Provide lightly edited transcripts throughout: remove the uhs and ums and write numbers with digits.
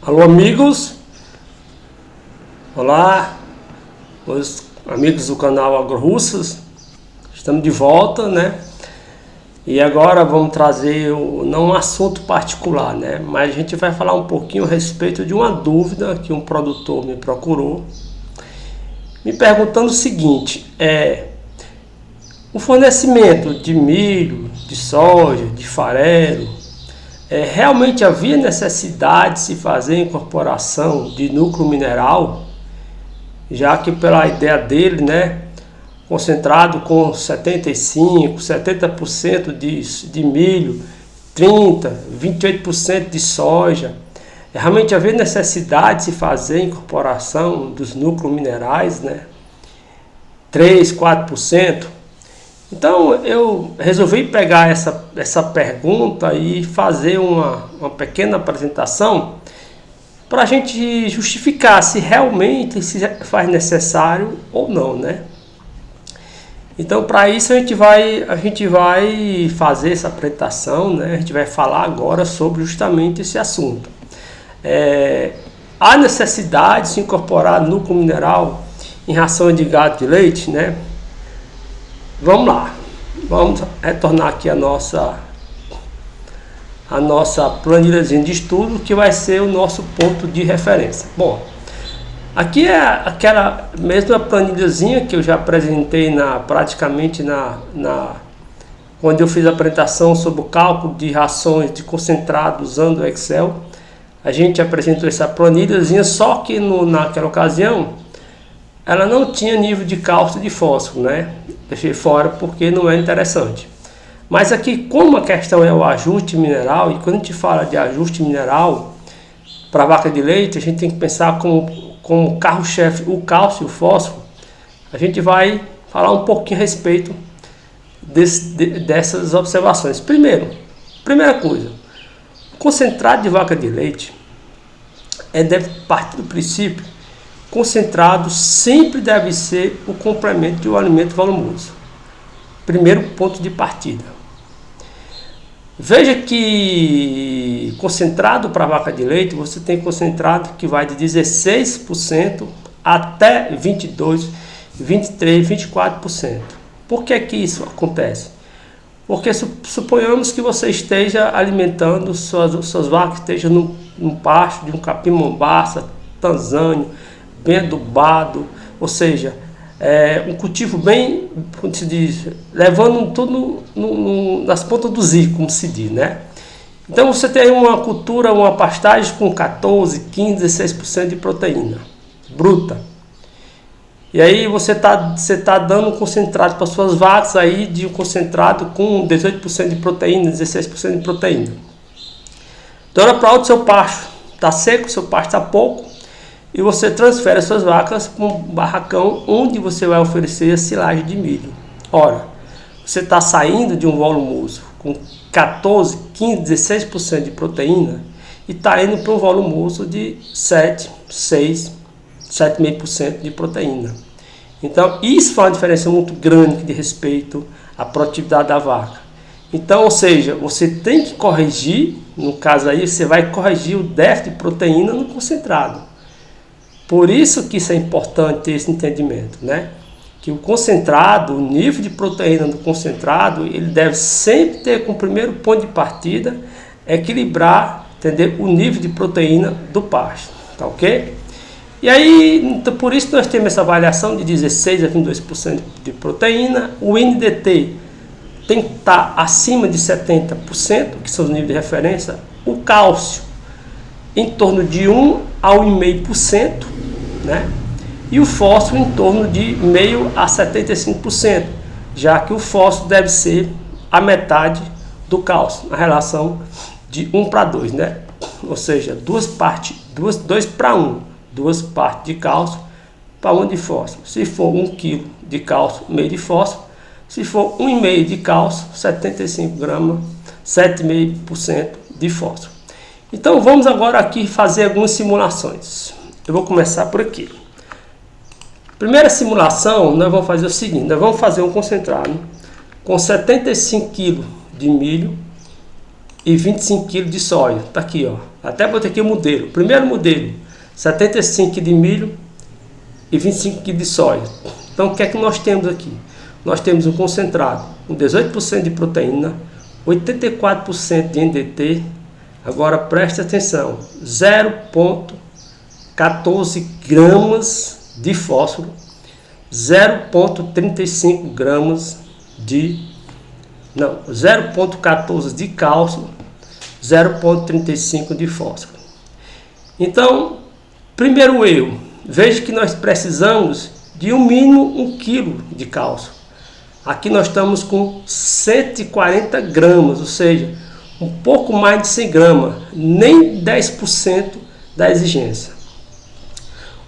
Alô amigos, olá, os amigos do canal AgroRussas, estamos de volta, né? E agora vamos trazer não um assunto particular, né? Mas a gente vai falar um pouquinho a respeito de uma dúvida que um produtor me procurou, me perguntando o seguinte: o fornecimento de milho, de soja, de farelo, realmente havia necessidade de se fazer incorporação de núcleo mineral, já que pela ideia dele, né, concentrado com 75%, 70% de milho, 30%, 28% de soja, realmente havia necessidade de se fazer incorporação dos núcleos minerais, né, 3%, 4%. Então eu resolvi pegar essa pergunta e fazer uma pequena apresentação para a gente justificar se realmente se faz necessário ou não, né? Então para isso a gente vai fazer essa apresentação, né? A gente vai falar agora sobre justamente esse assunto. Há necessidade de se incorporar núcleo mineral em ração de gado de leite, né? Vamos lá, vamos retornar aqui a nossa planilhazinha de estudo, que vai ser o nosso ponto de referência. Bom, aqui é aquela mesma planilhazinha que eu já apresentei quando eu fiz a apresentação sobre o cálculo de rações de concentrado usando o Excel. A gente apresentou essa planilhazinha, só que naquela ocasião ela não tinha nível de cálculo de fósforo, né? Deixei fora porque não é interessante. Mas aqui, como a questão é o ajuste mineral, e quando a gente fala de ajuste mineral para vaca de leite, a gente tem que pensar como carro-chefe o cálcio e o fósforo. A gente vai falar um pouquinho a respeito dessas observações. Primeira coisa, o concentrado de vaca de leite deve partir do princípio: concentrado sempre deve ser o complemento de um alimento volumoso. Primeiro ponto de partida. Veja que concentrado para vaca de leite, você tem concentrado que vai de 16% até 22%, 23%, 24%. Por que isso acontece? Porque suponhamos que você esteja alimentando suas vacas, esteja num pasto de um capim-mombaça, tanzânio, bem adubado, ou seja, um cultivo bem, como se diz, levando tudo nas pontas do zico, como se diz, né? Então você tem uma cultura, uma pastagem com 14, 15, 16% de proteína bruta. E aí você tá dando um concentrado para suas vacas aí, de um concentrado com 18% de proteína, 16% de proteína. De hora para outra, seu pasto está seco, seu pasto está pouco, e você transfere as suas vacas para um barracão onde você vai oferecer a silagem de milho. Ora, você está saindo de um volumoso com 14, 15, 16% de proteína e está indo para um volumoso de 7, 6, 7,5% de proteína. Então, isso faz uma diferença muito grande de respeito à produtividade da vaca. Então, ou seja, você tem que corrigir, no caso aí, você vai corrigir o déficit de proteína no concentrado. Por isso que isso é importante ter esse entendimento, né? Que o concentrado, o nível de proteína do concentrado, ele deve sempre ter como primeiro ponto de partida equilibrar, entender, o nível de proteína do pasto, tá ok? E aí, então, por isso nós temos essa variação de 16 a 22% de proteína. O NDT tem que estar acima de 70%, que são os níveis de referência. O cálcio em torno de 1 a 1,5%, né? E o fósforo em torno de 0,5% a 75%, já que o fósforo deve ser a metade do cálcio, na relação de 1 para 2, né? Ou seja, 2 para 1, 2 partes de cálcio para 1 de fósforo. Se for 1 kg de cálcio, meio de fósforo. Se for 1,5 de cálcio, 75 gramas, 7,5% de fósforo. Então vamos agora aqui fazer algumas simulações. Eu vou começar por aqui. Primeira simulação, nós vamos fazer o seguinte: nós vamos fazer um concentrado com 75 kg de milho, e 25 kg de soja. Tá aqui, ó. Até botei aqui o modelo. Primeiro modelo, 75 kg de milho e 25 kg de soja. Então o que é que nós temos aqui? Nós temos um concentrado com 18% de proteína, 84% de NDT. Agora preste atenção, 0,14 gramas de fósforo, 0,35 gramas de 0,14 de cálcio, 0,35 de fósforo. Então, primeiro erro, veja que nós precisamos de um mínimo 1 kg de cálcio. Aqui nós estamos com 140 gramas, ou seja, um pouco mais de 100 gramas, nem 10% da exigência.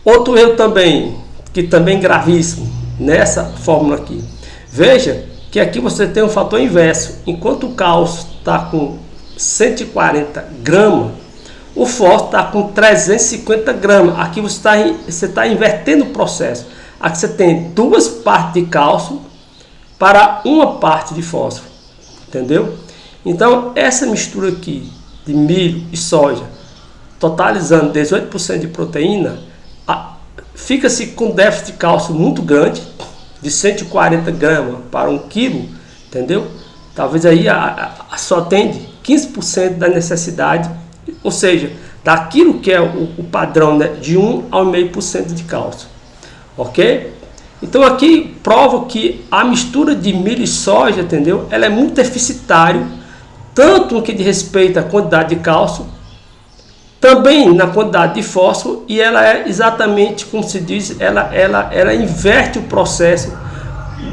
Outro erro também, que também é gravíssimo nessa fórmula aqui. Veja que aqui você tem um fator inverso. Enquanto o cálcio está com 140 gramas, o fósforo está com 350 gramas. Aqui você está invertendo o processo. Aqui você tem 2 partes de cálcio para 1 parte de fósforo. Entendeu? Então, essa mistura aqui de milho e soja, totalizando 18% de proteína, fica-se com déficit de cálcio muito grande, de 140 gramas para 1 kg, entendeu? Talvez aí só atende 15% da necessidade, ou seja, daquilo que é o padrão, né, de 1 ao 0,5% de cálcio, ok? Então aqui prova que a mistura de milho e soja, entendeu? Ela é muito deficitária, tanto no que diz respeito à quantidade de cálcio, também na quantidade de fósforo, e ela é exatamente como se diz, ela inverte o processo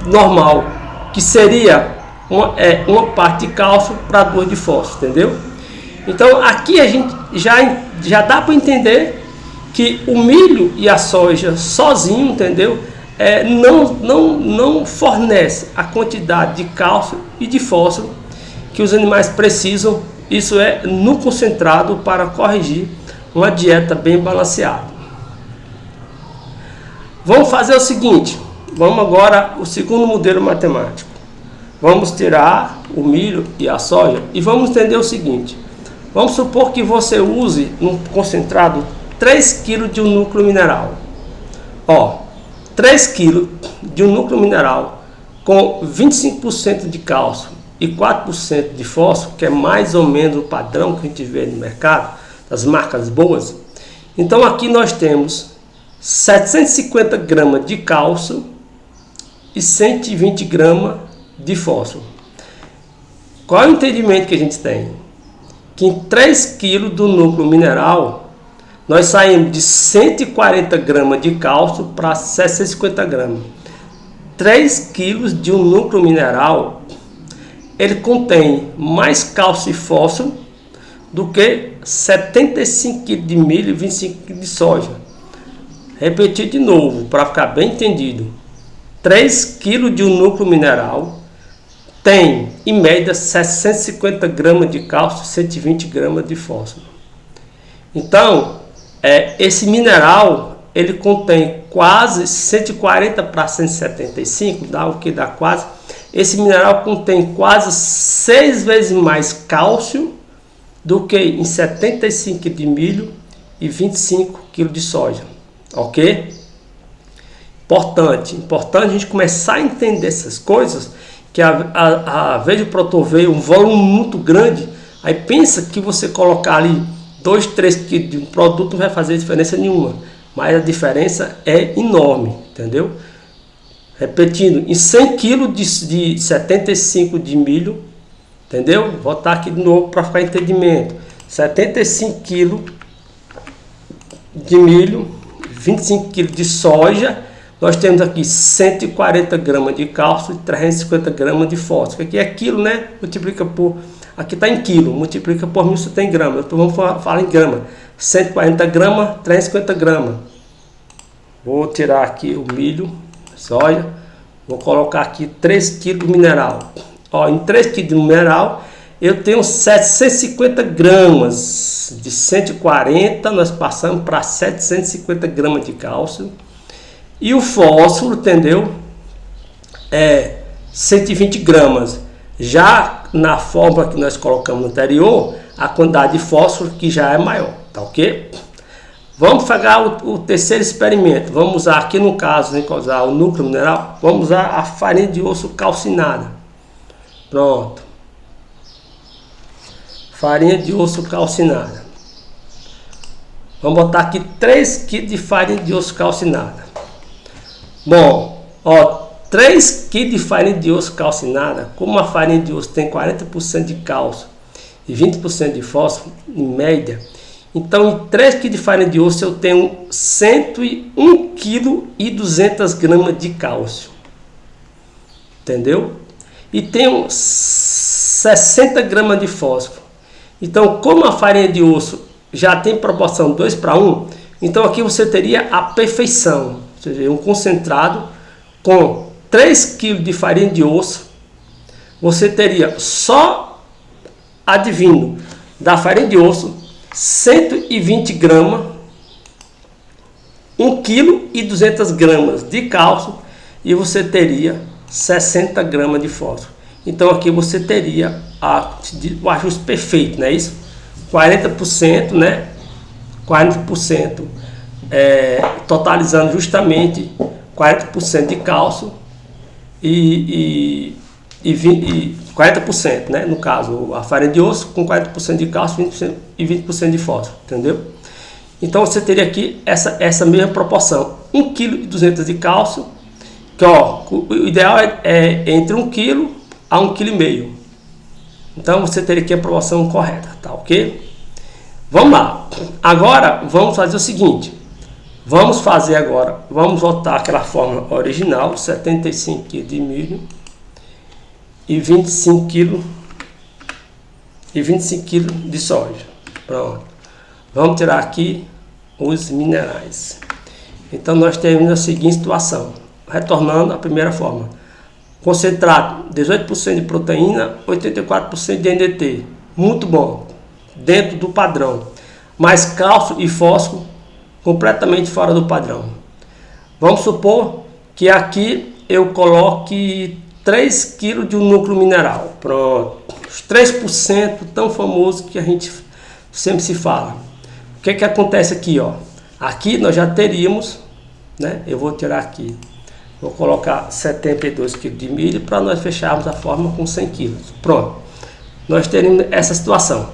normal, que seria uma parte de cálcio para 2 de fósforo, entendeu? Então aqui a gente já dá para entender que o milho e a soja sozinho, entendeu? Não fornece a quantidade de cálcio e de fósforo que os animais precisam. Isso é no concentrado para corrigir uma dieta bem balanceada. Vamos fazer o seguinte, vamos agora o segundo modelo matemático. Vamos tirar o milho e a soja e vamos entender o seguinte. Vamos supor que você use no concentrado 3 kg de um núcleo mineral. Ó, 3 kg de um núcleo mineral com 25% de cálcio e 4% de fósforo, que é mais ou menos o padrão que a gente vê no mercado, das marcas boas. Então aqui nós temos 750 gramas de cálcio e 120 gramas de fósforo. Qual é o entendimento que a gente tem? Que em 3 kg do núcleo mineral, nós saímos de 140 gramas de cálcio para 750 gramas. 3 kg de um núcleo mineral, ele contém mais cálcio e fósforo do que 75 kg de milho e 25 kg de soja. Repetir de novo, para ficar bem entendido. 3 kg de um núcleo mineral tem, em média, 650 gramas de cálcio e 120 gramas de fósforo. Então, esse mineral, ele contém quase 140 para 175, dá o que dá quase. Esse mineral contém quase 6 vezes mais cálcio do que em 75 kg de milho e 25 kg de soja, ok? Importante a gente começar a entender essas coisas, que a vez de protoveio, um volume muito grande, aí pensa que você colocar ali 2, 3 kg de um produto não vai fazer diferença nenhuma, mas a diferença é enorme, entendeu? Repetindo, em 100 kg de 75 de milho, entendeu? Vou botar aqui de novo para ficar entendimento. 75 kg de milho, 25 kg de soja, nós temos aqui 140 gramas de cálcio e 350 gramas de fósforo. Aqui é quilo, né? Multiplica por... Aqui está em quilo, multiplica por 1.000, você tem grama. Então vamos falar em grama. 140 gramas, 350 gramas. Vou tirar aqui o milho, soja. Vou colocar aqui 3 kg de mineral. Ó, em 3 kg de mineral, eu tenho 750 gramas. De 140, nós passamos para 750 gramas de cálcio. E o fósforo, entendeu? 120 gramas. Já na fórmula que nós colocamos anterior, a quantidade de fósforo que já é maior, tá ok? Vamos pegar o terceiro experimento. Vamos usar aqui no caso, né, usar o núcleo mineral, vamos usar a farinha de osso calcinada. Pronto. Farinha de osso calcinada. Vamos botar aqui 3 kg de farinha de osso calcinada. Bom, ó, 3 kg de farinha de osso calcinada, como a farinha de osso tem 40% de cálcio e 20% de fósforo, em média, então em 3 kg de farinha de osso eu tenho 101 kg e 200 gramas de cálcio. Entendeu? E tenho 60 gramas de fósforo. Então, como a farinha de osso já tem proporção 2:1, então aqui você teria a perfeição, ou seja, um concentrado com 3 kg de farinha de osso, você teria só advindo da farinha de osso 120 gramas, 1 kg e 200 gramas de cálcio, e você teria 60 gramas de fósforo. Então aqui você teria o ajuste perfeito, não é isso? 40%, né? 40%, totalizando justamente 40% de cálcio e 40%, né? No caso, a farinha de osso com 40% de cálcio 20% e 20% de fósforo, entendeu? Então você teria aqui essa mesma proporção, 1 kg e 200 de cálcio, que ó, o ideal é entre 1 kg a 1,5 kg. Então você teria aqui a proporção correta, tá ok? Vamos lá. Agora vamos fazer o seguinte. Vamos voltar àquela fórmula original, 75 kg de milho e 25 kg de soja. Pronto. Vamos tirar aqui os minerais. Então nós temos a seguinte situação. Retornando à primeira fórmula. Concentrado, 18% de proteína, 84% de NDT. Muito bom. Dentro do padrão. Mas cálcio e fósforo completamente fora do padrão. Vamos supor que aqui eu coloque 3 kg de um núcleo mineral. Pronto. Os 3% tão famoso que a gente sempre se fala. O que acontece aqui, ó? Aqui nós já teríamos, né? Eu vou tirar aqui. Vou colocar 72 kg de milho para nós fecharmos a fórmula com 100 kg. Pronto. Nós teremos essa situação.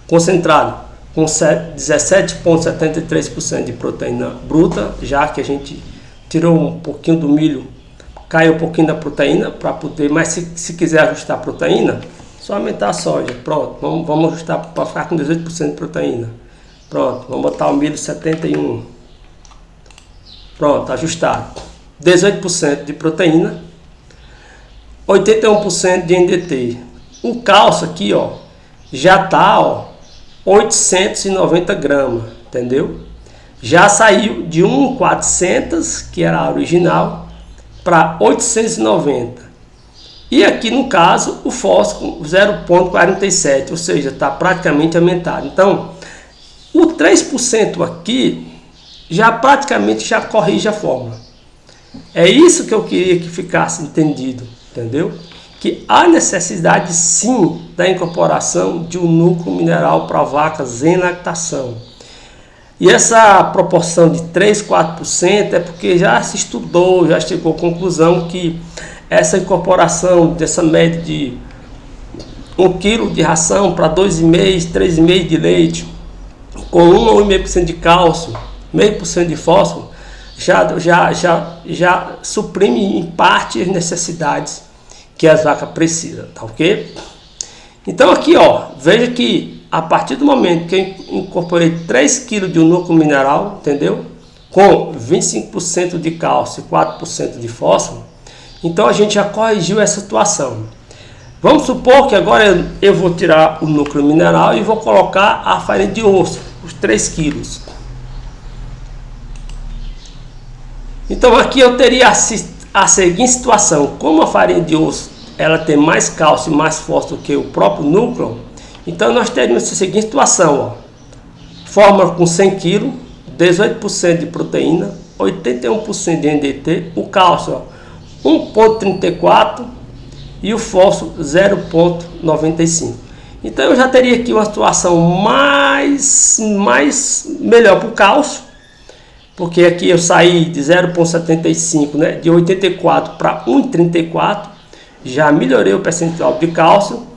Concentrado com 17,73% de proteína bruta, já que a gente tirou um pouquinho do milho, caiu um pouquinho da proteína para poder, mas se quiser ajustar a proteína, só aumentar a soja. Pronto, vamos ajustar para ficar com 18% de proteína. Pronto, vamos botar o milho 71. Pronto, ajustado. 18% de proteína, 81% de NDT. O cálcio aqui, ó, já tá, ó, 890 gramas, entendeu? Já saiu de 1.400, que era a original, para 890. E aqui no caso o fósforo 0,47, ou seja, está praticamente aumentado. Então, o 3% aqui já praticamente já corrige a fórmula. É isso que eu queria que ficasse entendido, entendeu? Que há necessidade sim da incorporação de um núcleo mineral para vacas em lactação. E essa proporção de 3, 4% é porque já se estudou, já chegou à conclusão que essa incorporação dessa média de 1 kg de ração para 2,5, 3,5 de leite, com 1 ou 1,5% de cálcio, 0,5% de fósforo, já suprime em parte as necessidades que as vacas precisam, tá ok? Então aqui, ó, veja que a partir do momento que eu incorporei 3 kg de um núcleo mineral, entendeu? Com 25% de cálcio e 4% de fósforo, então a gente já corrigiu essa situação. Vamos supor que agora eu vou tirar o núcleo mineral e vou colocar a farinha de osso, os 3 kg. Então aqui eu teria a seguinte situação: como a farinha de osso ela tem mais cálcio e mais fósforo que o próprio núcleo, então nós teríamos essa seguinte situação, ó. Fórmula com 100 kg, 18% de proteína, 81% de NDT, o cálcio 1,34 e o fósforo 0,95. Então eu já teria aqui uma situação mais melhor para o cálcio, porque aqui eu saí de 0,75, né, de 84 para 1,34, já melhorei o percentual de cálcio,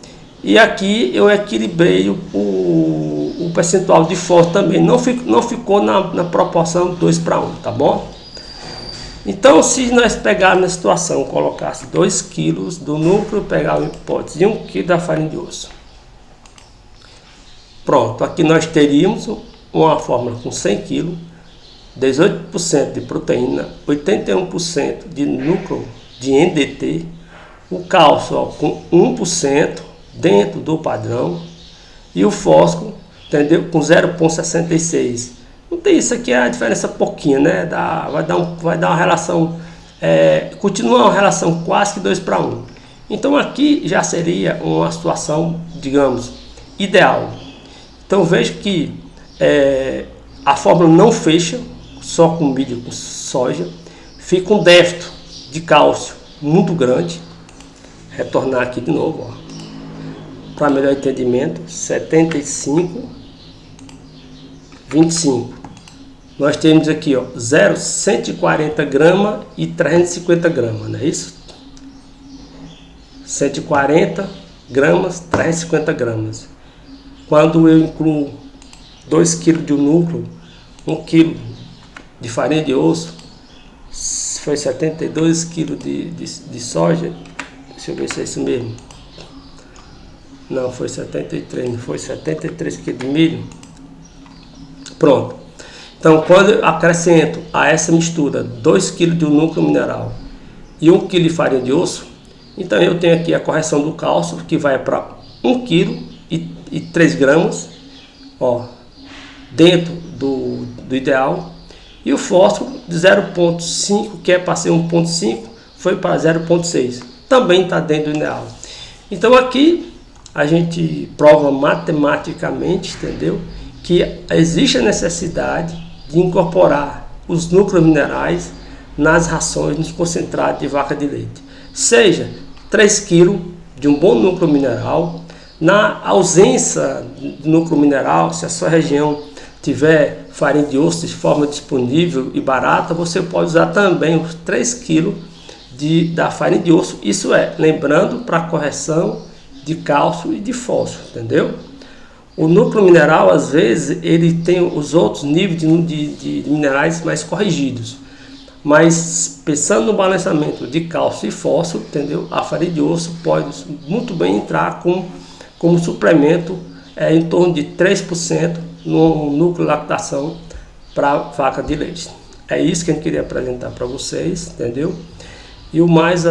e aqui eu equilibrei o percentual de fósforo também, não ficou na proporção 2 para 1, tá bom? Então, se nós pegarmos na situação, colocasse 2 kg do núcleo, pegar uma hipótese de 1 kg da farinha de osso. Pronto, aqui nós teríamos uma fórmula com 100 kg, 18% de proteína, 81% de núcleo de NDT, o cálcio com 1% dentro do padrão e o fósforo, entendeu? Com 0,66. Não tem isso aqui, é a diferença pouquinho, né? Vai dar uma relação, continua uma relação quase que 2 para 1. Então aqui já seria uma situação, digamos, ideal. Então vejo que a fórmula não fecha só com milho, com soja, fica um déficit de cálcio muito grande. Retornar aqui de novo, para melhor entendimento, 75, 25. Nós temos aqui, 140 gramas e 350 gramas, não é isso? 140 gramas, 350 gramas. Quando eu incluo 2 kg de núcleo, 1 kg de farinha de osso, foi 72 kg de soja. Deixa eu ver se é isso mesmo. Não, foi 73, não foi 73 kg de milho. Pronto. Então, quando eu acrescento a essa mistura 2 kg de núcleo mineral e 1 kg de farinha de osso, então eu tenho aqui a correção do cálcio, que vai para 1 kg e 3 gramas, dentro do ideal. E o fósforo de 0,5, que é para ser 1,5, foi para 0,6. Também está dentro do ideal. Então aqui a gente prova matematicamente, entendeu? Que existe a necessidade de incorporar os núcleos minerais nas rações, nos concentrados de vaca de leite. Seja 3 kg de um bom núcleo mineral. Na ausência de núcleo mineral, se a sua região tiver farinha de osso de forma disponível e barata, você pode usar também os 3 kg da farinha de osso. Isso lembrando, para correção de cálcio e de fósforo, entendeu? O núcleo mineral, às vezes, ele tem os outros níveis de minerais mais corrigidos. Mas, pensando no balanceamento de cálcio e fósforo, entendeu? A farinha de osso pode muito bem entrar como suplemento em torno de 3% no núcleo de lactação para vaca de leite. É isso que a gente queria apresentar para vocês, entendeu? E o mais